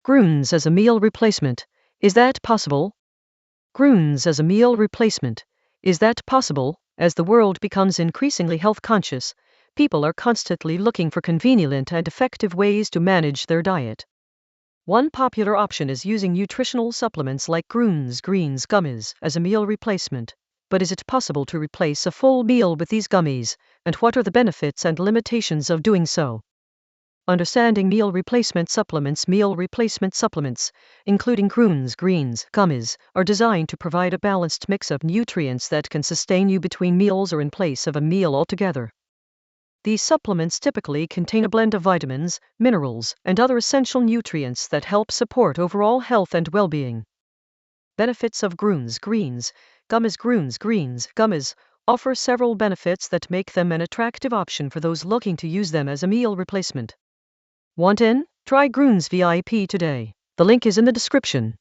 Grüns as a meal replacement. Is that possible? Grüns as a meal replacement. Is that possible? As the world becomes increasingly health conscious, people are constantly looking for convenient and effective ways to manage their diet. One popular option is using nutritional supplements like greensgummies as a meal replacement. But is it possible to replace a full meal with these gummies, and what are the benefits and limitations of doing so? Understanding meal replacement supplements, including greensgummies, are designed to provide a balanced mix of nutrients that can sustain you between meals or in place of a meal altogether. These supplements typically contain a blend of vitamins, minerals, and other essential nutrients that help support overall health and well-being. Benefits of greensgummies offer several benefits that make them an attractive option for those looking to use them as a meal replacement. Want in? Try Grüns VIP today. The link is in the description.